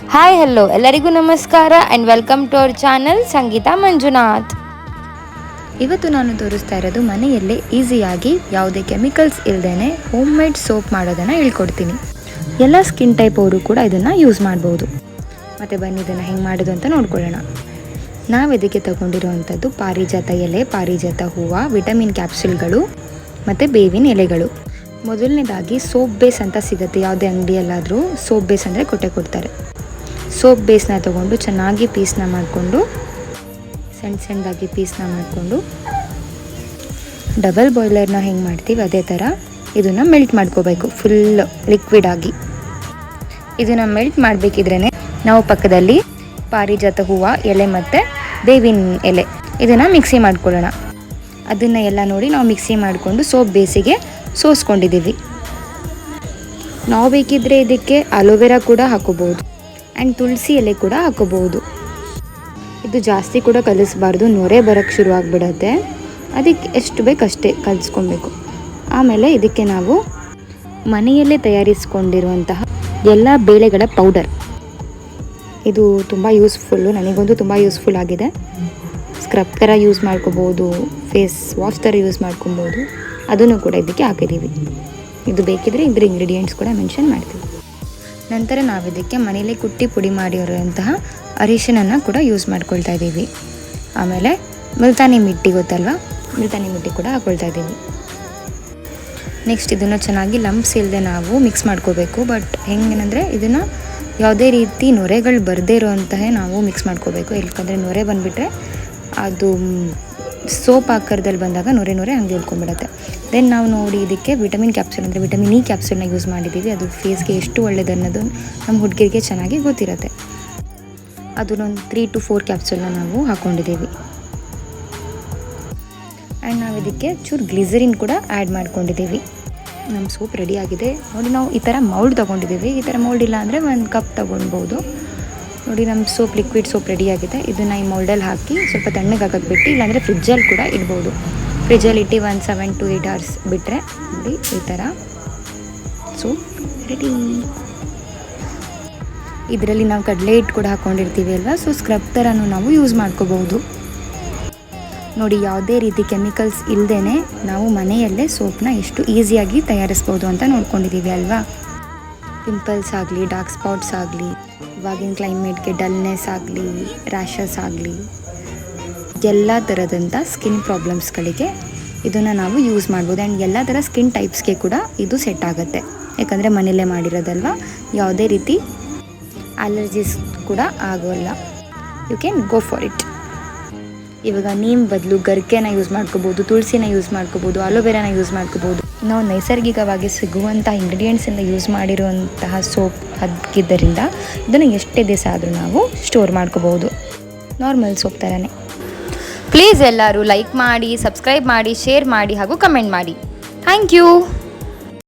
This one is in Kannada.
ಹಾಯ್ ಹಲೋ ಎಲ್ಲರಿಗೂ ನಮಸ್ಕಾರ and welcome to our channel Sangeetha Manjunath. ಇವತ್ತು ನಾನು ತೋರಿಸ್ತಾ ಇರೋದು ಮನೆಯಲ್ಲೇ ಈಸಿಯಾಗಿ ಯಾವುದೇ ಕೆಮಿಕಲ್ಸ್ ಇಲ್ಲದೇ ಹೋಮ್ ಮೇಡ್ ಸೋಪ್ ಮಾಡೋದನ್ನು ಹೇಳ್ಕೊಡ್ತೀನಿ. ಎಲ್ಲ ಸ್ಕಿನ್ ಟೈಪ್ ಅವರು ಕೂಡ ಇದನ್ನು ಯೂಸ್ ಮಾಡ್ಬೋದು. ಮತ್ತು ಬನ್ನಿ ಇದನ್ನು ಹೆಂಗೆ ಮಾಡೋದು ಅಂತ ನೋಡ್ಕೊಳ್ಳೋಣ. ನಾವು ಇದಕ್ಕೆ ತಗೊಂಡಿರುವಂಥದ್ದು ಪಾರಿಜಾತ ಎಲೆ, ಪಾರಿಜಾತ ಹೂವು, ವಿಟಮಿನ್ ಕ್ಯಾಪ್ಸೂಲ್ಗಳು ಮತ್ತು ಬೇವಿನ ಎಲೆಗಳು. ಮೊದಲನೇದಾಗಿ ಸೋಪ್ ಬೇಸ್ ಅಂತ ಸಿಗುತ್ತೆ, ಯಾವುದೇ ಅಂಗಡಿಯಲ್ಲಾದರೂ ಸೋಪ್ ಬೇಸ್ ಅಂದರೆ ಕೊಡ್ತಾರೆ. ಸೋಪ್ ಬೇಸ್ನ ತೊಗೊಂಡು ಚೆನ್ನಾಗಿ ಪೀಸ್ನ ಮಾಡಿಕೊಂಡು ಸಣ್ಣದಾಗಿ ಪೀಸ್ನ ಮಾಡಿಕೊಂಡು ಡಬಲ್ ಬಾಯ್ಲರ್ನ ಹೆಂಗೆ ಮಾಡ್ತೀವಿ ಅದೇ ಥರ ಇದನ್ನು ಮೆಲ್ಟ್ ಮಾಡ್ಕೋಬೇಕು. ಫುಲ್ ಲಿಕ್ವಿಡ್ ಆಗಿ ಇದನ್ನು ಮೆಲ್ಟ್ ಮಾಡಬೇಕಿದ್ರೇ ನಾವು ಪಕ್ಕದಲ್ಲಿ ಪಾರಿಜಾತ ಹೂವು ಎಲೆ ಮತ್ತು ಬೇವಿನ ಎಲೆ ಇದನ್ನು ಮಿಕ್ಸಿ ಮಾಡ್ಕೊಳ್ಳೋಣ. ಅದನ್ನು ಎಲ್ಲ ನೋಡಿ ನಾವು ಮಿಕ್ಸಿ ಮಾಡಿಕೊಂಡು ಸೋಪ್ ಬೇಸಿಗೆ ಸೋಸ್ಕೊಂಡಿದ್ದೀವಿ. ನಾವು ಬೇಕಿದ್ದರೆ ಇದಕ್ಕೆ ಅಲೋವೆರಾ ಕೂಡ ಹಾಕೋಬಹುದು ಆ್ಯಂಡ್ ತುಳಸಿ ಎಲೆ ಕೂಡ ಹಾಕೋಬಹುದು. ಇದು ಜಾಸ್ತಿ ಕೂಡ ಕಲಿಸಬಾರ್ದು, ನೊರೆ ಬರೋಕ್ಕೆ ಶುರು ಆಗಿಬಿಡತ್ತೆ. ಅದಕ್ಕೆ ಎಷ್ಟು ಬೇಕಷ್ಟೇ ಕಲಿಸ್ಕೊಬೇಕು. ಆಮೇಲೆ ಇದಕ್ಕೆ ನಾವು ಮನೆಯಲ್ಲೇ ತಯಾರಿಸ್ಕೊಂಡಿರುವಂತಹ ಎಲ್ಲ ಬೇಳೆಗಳ ಪೌಡರ್, ಇದು ತುಂಬ ಯೂಸ್ಫುಲ್ಲು, ನನಗಂತೂ ತುಂಬ ಯೂಸ್ಫುಲ್ ಆಗಿದೆ. ಸ್ಕ್ರಬ್ ಥರ ಯೂಸ್ ಮಾಡ್ಕೋಬೋದು, ಫೇಸ್ ವಾಶ್ ಥರ ಯೂಸ್ ಮಾಡ್ಕೊಬೋದು. ಅದನ್ನು ಕೂಡ ಇದಕ್ಕೆ ಹಾಕಿದ್ದೀವಿ. ಇದು ಬೇಕಿದ್ರೆ ಇದ್ರ ಇಂಗ್ರೀಡಿಯೆಂಟ್ಸ್ ಕೂಡ ಮೆನ್ಷನ್ ಮಾಡ್ತೀವಿ. ನಂತರ ನಾವು ಇದಕ್ಕೆ ಮನೇಲಿ ಕುಟ್ಟಿ ಪುಡಿ ಮಾಡಿರೋಂತಹ ಅರಿಶಿನನ್ನು ಕೂಡ ಯೂಸ್ ಮಾಡ್ಕೊಳ್ತಾ ಇದ್ದೀವಿ. ಆಮೇಲೆ ಮುಲ್ತಾನಿ ಮಿಟ್ಟಿ ಗೊತ್ತಲ್ವ, ಮುಲ್ತಾನಿ ಮಿಟ್ಟಿ ಕೂಡ ಹಾಕ್ಕೊಳ್ತಾ ಇದ್ದೀವಿ. ನೆಕ್ಸ್ಟ್ ಇದನ್ನು ಚೆನ್ನಾಗಿ ಲಂಪ್ಸ್ ಇಲ್ಲದೆ ನಾವು ಮಿಕ್ಸ್ ಮಾಡ್ಕೋಬೇಕು. ಬಟ್ ಹೆಂಗೇನೆಂದರೆ ಇದನ್ನು ಯಾವುದೇ ರೀತಿ ನೊರೆಗಳು ಬರದೇ ಇರೋಂತಹ ನಾವು ಮಿಕ್ಸ್ ಮಾಡ್ಕೋಬೇಕು. ಯಾಕಂದರೆ ನೊರೆ ಬಂದುಬಿಟ್ರೆ ಅದು ಸೋಪ್ ಆಕಾರದಲ್ಲಿ ಬಂದಾಗ ನೊರೆ ಹಂಗೆ ಉಳ್ಕೊಂಡ್ಬಿಡುತ್ತೆ. ದೆನ್ ನಾವು ನೋಡಿ ಇದಕ್ಕೆ ವಿಟಮಿನ್ ಕ್ಯಾಪ್ಸೂಲ್ ಅಂದರೆ ವಿಟಮಿನ್ ಇ ಕ್ಯಾಪ್ಸೂಲ್ನ ಯೂಸ್ ಮಾಡಿದ್ದೀವಿ. ಅದು ಫೇಸ್ಗೆ ಎಷ್ಟು ಒಳ್ಳೆಯದು ಅನ್ನೋದು ನಮ್ಮ ಹುಡುಗಿರಿಗೆ ಚೆನ್ನಾಗಿ ಗೊತ್ತಿರುತ್ತೆ. ಅದನ್ನೊಂದು 3 to 4 ಕ್ಯಾಪ್ಸೂಲ್ನ ನಾವು ಹಾಕ್ಕೊಂಡಿದ್ದೀವಿ. ಆ್ಯಂಡ್ ನಾವು ಇದಕ್ಕೆ ಚೂರು ಗ್ಲಿಸರಿನ್ ಕೂಡ ಆ್ಯಡ್ ಮಾಡ್ಕೊಂಡಿದ್ದೀವಿ. ನಮ್ಮ ಸೋಪ್ ರೆಡಿ ಆಗಿದೆ ನೋಡಿ. ನಾವು ಈ ಥರ ಮೌಲ್ಡ್ ತೊಗೊಂಡಿದ್ದೀವಿ. ಈ ಥರ ಮೌಲ್ಡ್ ಇಲ್ಲ ಅಂದರೆ 1 ಕಪ್ ತೊಗೊಳ್ಬೋದು. ನೋಡಿ ನಮ್ಮ ಸೋಪ್, ಲಿಕ್ವಿಡ್ ಸೋಪ್ ರೆಡಿಯಾಗಿದೆ. ಇದನ್ನು ಈ ಮೌಲ್ಡಲ್ಲಿ ಹಾಕಿ ಸ್ವಲ್ಪ ತಣ್ಣಗಾಗಕ್ಕೆ ಬಿಟ್ಟು, ಇಲ್ಲಾಂದರೆ ಫ್ರಿಜ್ಜಲ್ಲಿ ಕೂಡ ಇಡ್ಬೋದು. ಫ್ರಿಜ್ಜಲ್ಲಿ ಇಟ್ಟು 1 7 to 8 hours ಬಿಟ್ಟರೆ ನೋಡಿ ಈ ಥರ ಸೋಪ್ ರೆಡಿ. ಇದರಲ್ಲಿ ನಾವು ಕಡಲೆ ಹಿಟ್ಟು ಕೂಡ ಹಾಕ್ಕೊಂಡಿರ್ತೀವಿ ಅಲ್ವಾ, ಸೊ ಸ್ಕ್ರಬ್ ಥರನೂ ನಾವು ಯೂಸ್ ಮಾಡ್ಕೋಬಹುದು. ನೋಡಿ ಯಾವುದೇ ರೀತಿ ಕೆಮಿಕಲ್ಸ್ ಇಲ್ಲದೇ ನಾವು ಮನೆಯಲ್ಲೇ ಸೋಪ್ನ ಎಷ್ಟು ಈಸಿಯಾಗಿ ತಯಾರಿಸ್ಬೋದು ಅಂತ ನೋಡ್ಕೊಂಡಿದ್ದೀವಿ ಅಲ್ವಾ. ಪಿಂಪಲ್ಸ್ ಆಗಲಿ, ಡಾರ್ಕ್ ಸ್ಪಾಟ್ಸ್ ಆಗಲಿ, ಇವಾಗಿನ ಕ್ಲೈಮೇಟ್ಗೆ ಡಲ್ನೆಸ್ ಆಗಲಿ, ರ್ಯಾಷಸ್ ಆಗಲಿ, ಎಲ್ಲ ಥರದಂಥ ಸ್ಕಿನ್ ಪ್ರಾಬ್ಲಮ್ಸ್ಗಳಿಗೆ ಇದನ್ನು ನಾವು ಯೂಸ್ ಮಾಡ್ಬೋದು. ಆ್ಯಂಡ್ ಎಲ್ಲ ಥರ ಸ್ಕಿನ್ ಟೈಪ್ಸ್ಗೆ ಕೂಡ ಇದು ಸೆಟ್ ಆಗುತ್ತೆ. ಯಾಕಂದರೆ ಮನೆಯಲ್ಲೇ ಮಾಡಿರೋದಲ್ವ, ಯಾವುದೇ ರೀತಿ ಅಲರ್ಜೀಸ್ ಕೂಡ ಆಗೋಲ್ಲ. You can go for it. ಇವಾಗ ನೀಮ್ ಬದಲು ಗರ್ಕೆನ ಯೂಸ್ ಮಾಡ್ಕೋಬೋದು, ತುಳಸಿನ ಯೂಸ್ ಮಾಡ್ಕೋಬೋದು, ಅಲೋವೆರಾನ ಯೂಸ್ ಮಾಡ್ಕೋಬೋದು. ನಾವು ನೈಸರ್ಗಿಕವಾಗಿ ಸಿಗುವಂಥ ಇಂಗ್ರೀಡಿಯೆಂಟ್ಸಿಂದ ಯೂಸ್ ಮಾಡಿರುವಂತಹ ಸೋಪ್ ಆಗಿದ್ದರಿಂದ ಇದನ್ನು ಎಷ್ಟೇ ದಿವಸ ಆದರೂ ನಾವು ಸ್ಟೋರ್ ಮಾಡ್ಕೋಬೋದು, ನಾರ್ಮಲ್ ಸೋಪ್ ಥರನೇ. ಪ್ಲೀಸ್ ಎಲ್ಲರೂ ಲೈಕ್ ಮಾಡಿ, ಸಬ್ಸ್ಕ್ರೈಬ್ ಮಾಡಿ, ಶೇರ್ ಮಾಡಿ ಹಾಗೂ ಕಮೆಂಟ್ ಮಾಡಿ. Thank you.